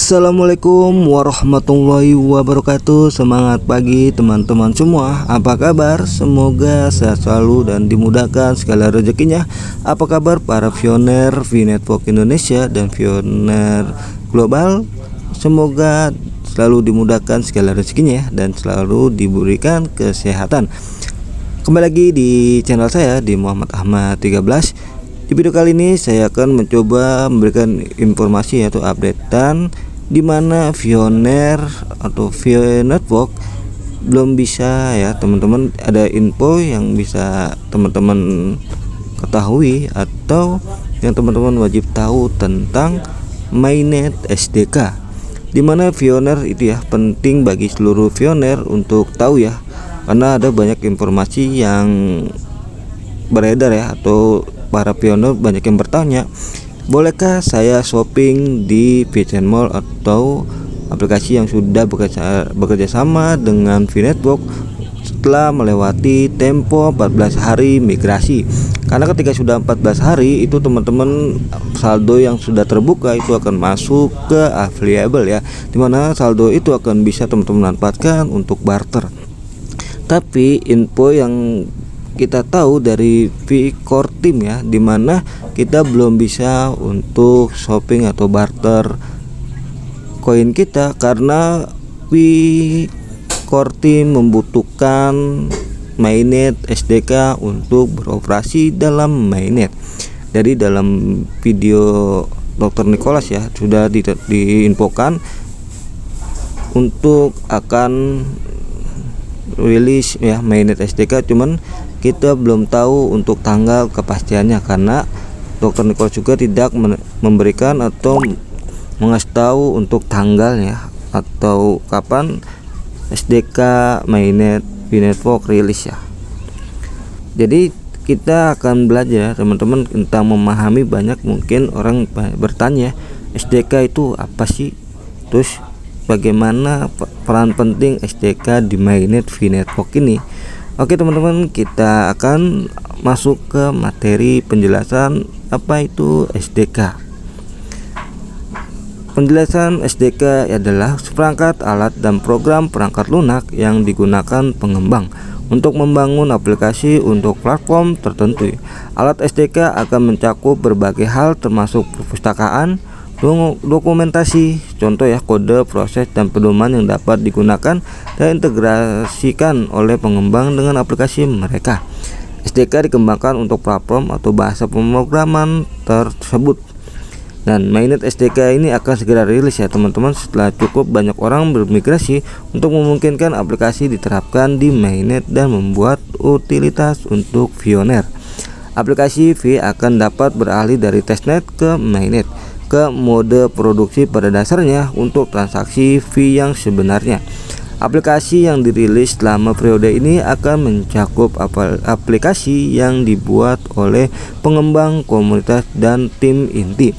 Assalamualaikum warahmatullahi wabarakatuh. Semangat pagi teman-teman semua. Apa kabar? Semoga sehat selalu dan dimudahkan segala rezekinya. Apa kabar para pioner VNetwork Indonesia dan pioner global? Semoga selalu dimudahkan segala rezekinya dan selalu diberikan kesehatan. Kembali lagi di channel saya di Muhammad Ahmad 13. Di video kali ini saya akan mencoba memberikan informasi atau updatean di mana pioner atau VNetwork belum bisa ya teman-teman, ada info yang bisa teman-teman ketahui atau yang teman-teman wajib tahu tentang mainnet SDK, di mana pioner itu ya penting bagi seluruh pioner untuk tahu ya, karena ada banyak informasi yang beredar ya, atau para pioner banyak yang bertanya, bolehkah saya shopping di PCN Mall atau aplikasi yang sudah bekerja sama dengan VNetwork setelah melewati tempo 14 hari migrasi. Karena ketika sudah 14 hari itu teman-teman, saldo yang sudah terbuka itu akan masuk ke available ya, dimana saldo itu akan bisa teman-teman manfaatkan untuk barter. Tapi info yang kita tahu dari Core Team ya, dimana kita belum bisa untuk shopping atau barter koin kita karena Core Team membutuhkan mainnet SDK untuk beroperasi dalam mainnet. Jadi dalam video Dr. Nicholas ya sudah diinfokan untuk akan rilis ya mainnet SDK, cuman kita belum tahu untuk tanggal kepastiannya karena Dr. Nicholas juga tidak memberikan atau mengasih tahu untuk tanggalnya atau kapan SDK mainnet VNetwork rilis ya. Jadi kita akan belajar teman-teman tentang memahami, banyak mungkin orang bertanya SDK itu apa sih, terus bagaimana peran penting SDK di mainnet VNetwork ini. Oke teman-teman, kita akan masuk ke materi penjelasan apa itu SDK. Penjelasan SDK adalah seperangkat alat dan program perangkat lunak yang digunakan pengembang untuk membangun aplikasi untuk platform tertentu. Alat SDK akan mencakup berbagai hal termasuk perpustakaan, dokumentasi, contoh ya, kode, proses, dan pedoman yang dapat digunakan dan integrasikan oleh pengembang dengan aplikasi mereka. SDK dikembangkan untuk platform atau bahasa pemrograman tersebut. Dan mainnet SDK ini akan segera rilis ya teman-teman, setelah cukup banyak orang bermigrasi untuk memungkinkan aplikasi diterapkan di mainnet dan membuat utilitas untuk pioner. Aplikasi V akan dapat beralih dari testnet ke mainnet ke mode produksi pada dasarnya untuk transaksi fee yang sebenarnya. Aplikasi yang dirilis selama periode ini akan mencakup aplikasi yang dibuat oleh pengembang, komunitas, dan tim inti.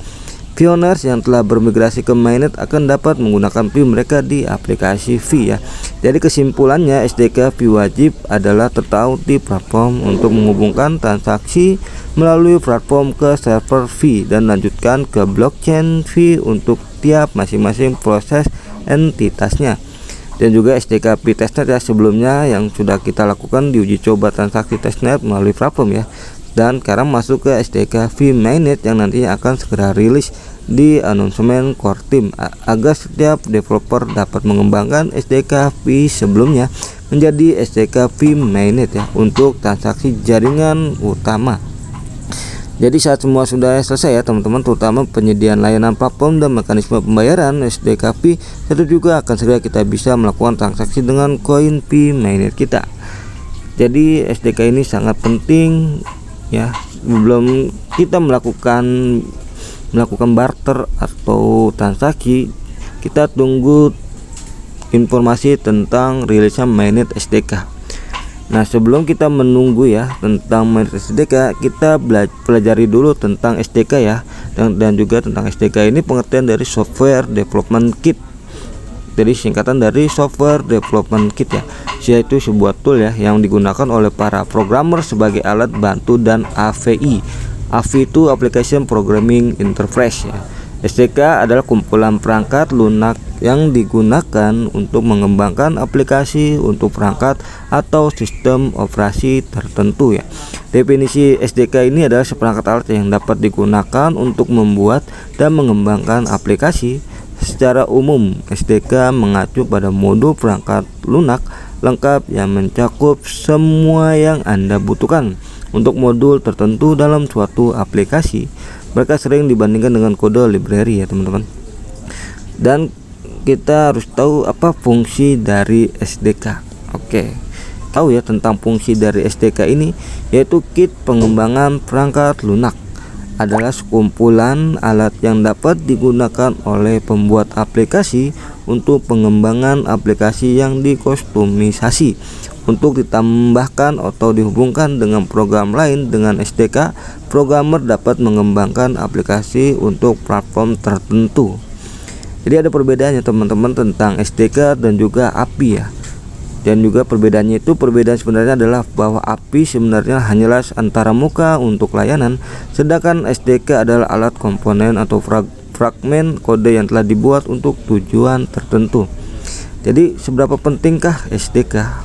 Pioners yang telah bermigrasi ke mainnet akan dapat menggunakan fee mereka di aplikasi fee ya. Jadi kesimpulannya, SDK fee wajib adalah tertaut di platform untuk menghubungkan transaksi melalui platform ke server fee dan lanjutkan ke blockchain fee untuk tiap masing-masing proses entitasnya. Dan juga SDK fee testnet ya, sebelumnya yang sudah kita lakukan di uji coba transaksi testnet melalui platform ya. Dan sekarang masuk ke SDK fee mainnet yang nantinya akan segera rilis di announcement Core Team agar setiap developer dapat mengembangkan SDK fee sebelumnya menjadi SDK fee mainnet ya untuk transaksi jaringan utama. Jadi saat semua sudah selesai ya teman-teman, terutama penyediaan layanan platform dan mekanisme pembayaran SDK fee, tentu juga akan segera kita bisa melakukan transaksi dengan koin fee mainnet kita. Jadi SDK ini sangat penting ya, sebelum kita melakukan barter atau transaksi, kita tunggu informasi tentang rilisnya mainnet SDK. Nah sebelum kita menunggu ya tentang mainnet SDK, kita pelajari dulu tentang SDK ya, dan juga tentang SDK ini pengertian dari Software Development Kit. Jadi singkatan dari Software Development Kit ya, yaitu sebuah tool ya yang digunakan oleh para programmer sebagai alat bantu dan API. API itu Application Programming Interface ya. SDK adalah kumpulan perangkat lunak yang digunakan untuk mengembangkan aplikasi untuk perangkat atau sistem operasi tertentu ya. Definisi SDK ini adalah seperangkat alat yang dapat digunakan untuk membuat dan mengembangkan aplikasi. Secara umum, SDK mengacu pada modul perangkat lunak lengkap yang mencakup semua yang Anda butuhkan untuk modul tertentu dalam suatu aplikasi. Mereka sering dibandingkan dengan kode library ya teman-teman. Dan kita harus tahu apa fungsi dari SDK. Oke, tahu ya tentang fungsi dari SDK ini, yaitu kit pengembangan perangkat lunak adalah sekumpulan alat yang dapat digunakan oleh pembuat aplikasi untuk pengembangan aplikasi yang dikustomisasi untuk ditambahkan atau dihubungkan dengan program lain. Dengan SDK, programmer dapat mengembangkan aplikasi untuk platform tertentu. Jadi ada perbedaannya teman-teman tentang SDK dan juga API ya. Dan juga perbedaannya itu, perbedaan sebenarnya adalah bahwa API sebenarnya hanyalah antara muka untuk layanan, sedangkan SDK adalah alat komponen atau fragmen kode yang telah dibuat untuk tujuan tertentu. Jadi seberapa pentingkah SDK?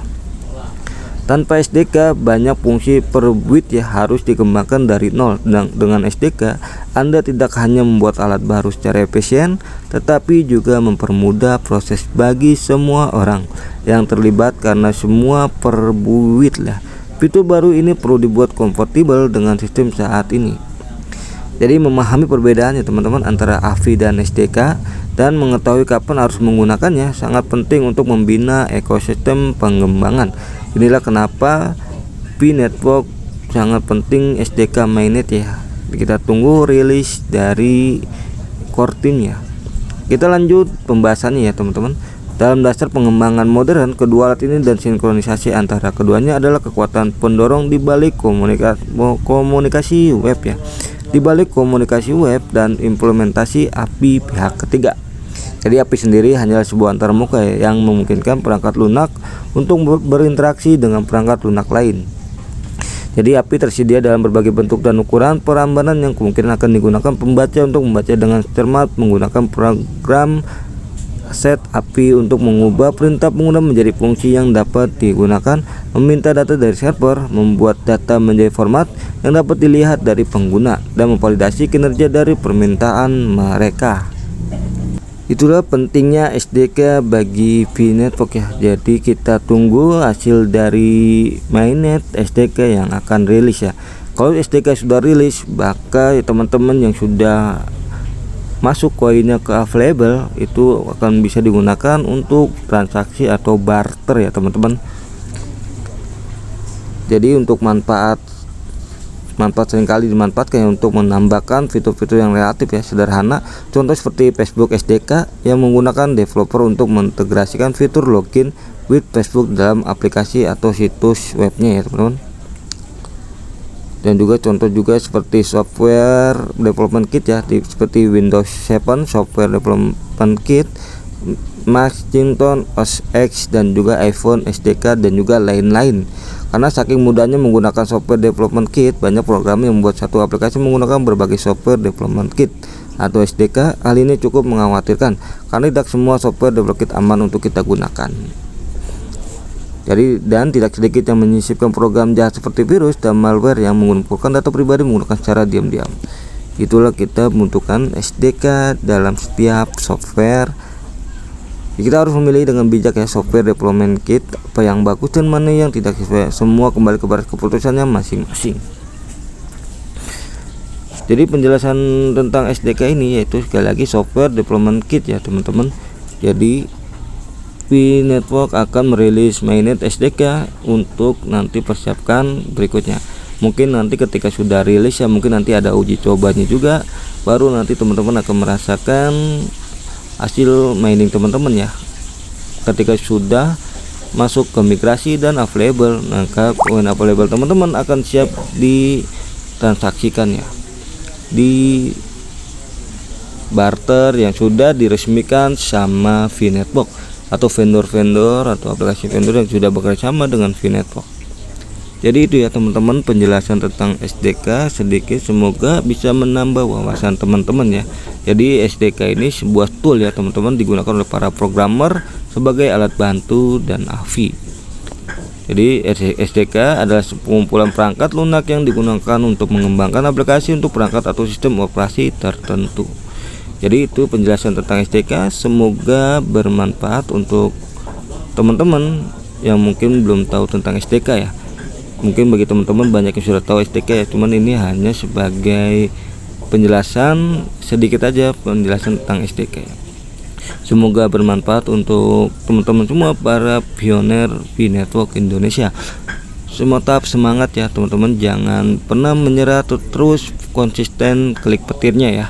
Tanpa SDK, banyak fungsi per bit ya harus dikembangkan dari nol. Dengan SDK, Anda tidak hanya membuat alat baru secara efisien, tetapi juga mempermudah proses bagi semua orang yang terlibat karena semua per bit lah. Fitur baru ini perlu dibuat kompatibel dengan sistem saat ini. Jadi memahami perbedaannya teman-teman antara API dan SDK dan mengetahui kapan harus menggunakannya sangat penting untuk membina ekosistem pengembangan. Inilah kenapa P-Network sangat penting SDK mainnet ya. Kita tunggu rilis dari core team ya. Kita lanjut pembahasannya ya teman-teman. Dalam dasar pengembangan modern, kedua alat ini dan sinkronisasi antara keduanya adalah kekuatan pendorong di balik komunikasi web ya. Di balik komunikasi web dan implementasi API pihak ketiga. Jadi API sendiri hanyalah sebuah antarmuka ya, yang memungkinkan perangkat lunak untuk berinteraksi dengan perangkat lunak lain. Jadi API tersedia dalam berbagai bentuk dan ukuran perambanan yang kemungkinan akan digunakan pembaca untuk membaca dengan cermat menggunakan program set API untuk mengubah perintah pengguna menjadi fungsi yang dapat digunakan, meminta data dari server, membuat data menjadi format yang dapat dilihat dari pengguna, dan memvalidasi kinerja dari permintaan mereka. Itulah pentingnya SDK bagi P-Network ya. Jadi kita tunggu hasil dari mainnet SDK yang akan rilis ya. Kalau SDK sudah rilis, maka ya, teman-teman yang sudah masuk koinnya ke available itu akan bisa digunakan untuk transaksi atau barter ya teman-teman. Jadi untuk manfaat seringkali dimanfaatkan untuk menambahkan fitur-fitur yang relatif ya sederhana. Contoh seperti Facebook SDK yang menggunakan developer untuk mengintegrasikan fitur login with Facebook dalam aplikasi atau situs webnya ya teman-teman. Dan juga contoh juga seperti software development kit ya, seperti Windows 7 software development kit, Macintosh OS X dan juga iPhone SDK dan juga lain-lain. Karena saking mudahnya menggunakan software development kit, banyak program yang membuat satu aplikasi menggunakan berbagai software development kit atau SDK. Hal ini cukup mengkhawatirkan karena tidak semua software development kit aman untuk kita gunakan. Jadi dan tidak sedikit yang menyisipkan program jahat seperti virus dan malware yang mengumpulkan data pribadi menggunakan secara diam-diam. Itulah kita membutuhkan SDK dalam setiap software. Kita harus memilih dengan bijak ya software development kit apa yang bagus dan mana yang tidak sesuai. Semua kembali kepada keputusannya masing-masing. Jadi penjelasan tentang SDK ini yaitu sekali lagi software development kit ya teman-teman. Jadi P-Network akan merilis mainnet SDK untuk nanti persiapkan berikutnya. Mungkin nanti ketika sudah rilis ya mungkin nanti ada uji cobanya juga, baru nanti teman-teman akan merasakan hasil mining teman-teman ya. Ketika sudah masuk ke migrasi dan available, maka when available teman-teman akan siap ditransaksikan ya di barter yang sudah diresmikan sama P-Network atau vendor-vendor atau aplikasi vendor yang sudah bekerja sama dengan P-Network. Jadi itu ya teman-teman, penjelasan tentang SDK sedikit, semoga bisa menambah wawasan teman-teman ya. Jadi SDK ini sebuah tool ya teman-teman, digunakan oleh para programmer sebagai alat bantu dan ahli. Jadi SDK adalah pengumpulan perangkat lunak yang digunakan untuk mengembangkan aplikasi untuk perangkat atau sistem operasi tertentu. Jadi itu penjelasan tentang SDK, semoga bermanfaat untuk teman-teman yang mungkin belum tahu tentang SDK ya. Mungkin bagi teman-teman banyak yang sudah tahu SDK ya, cuman ini hanya sebagai penjelasan sedikit aja, penjelasan tentang SDK ya. Semoga bermanfaat untuk teman-teman semua para pioner V Network Indonesia. Semua tetap semangat ya teman-teman, jangan pernah menyerah, terus konsisten klik petirnya ya.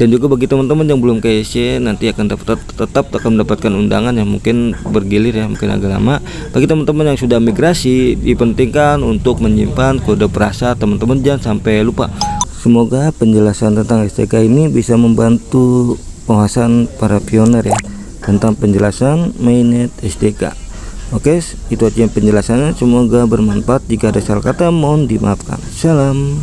Dan juga bagi teman-teman yang belum KYC, nanti akan tetap akan mendapatkan undangan yang mungkin bergilir ya, mungkin agak lama. Bagi teman-teman yang sudah migrasi, dipentingkan untuk menyimpan kode perasa teman-teman, jangan sampai lupa. Semoga penjelasan tentang SDK ini bisa membantu penguasaan para pioner ya tentang penjelasan mainnet SDK. Oke, itu aja penjelasannya, semoga bermanfaat. Jika ada salah kata mohon dimaafkan. Salam.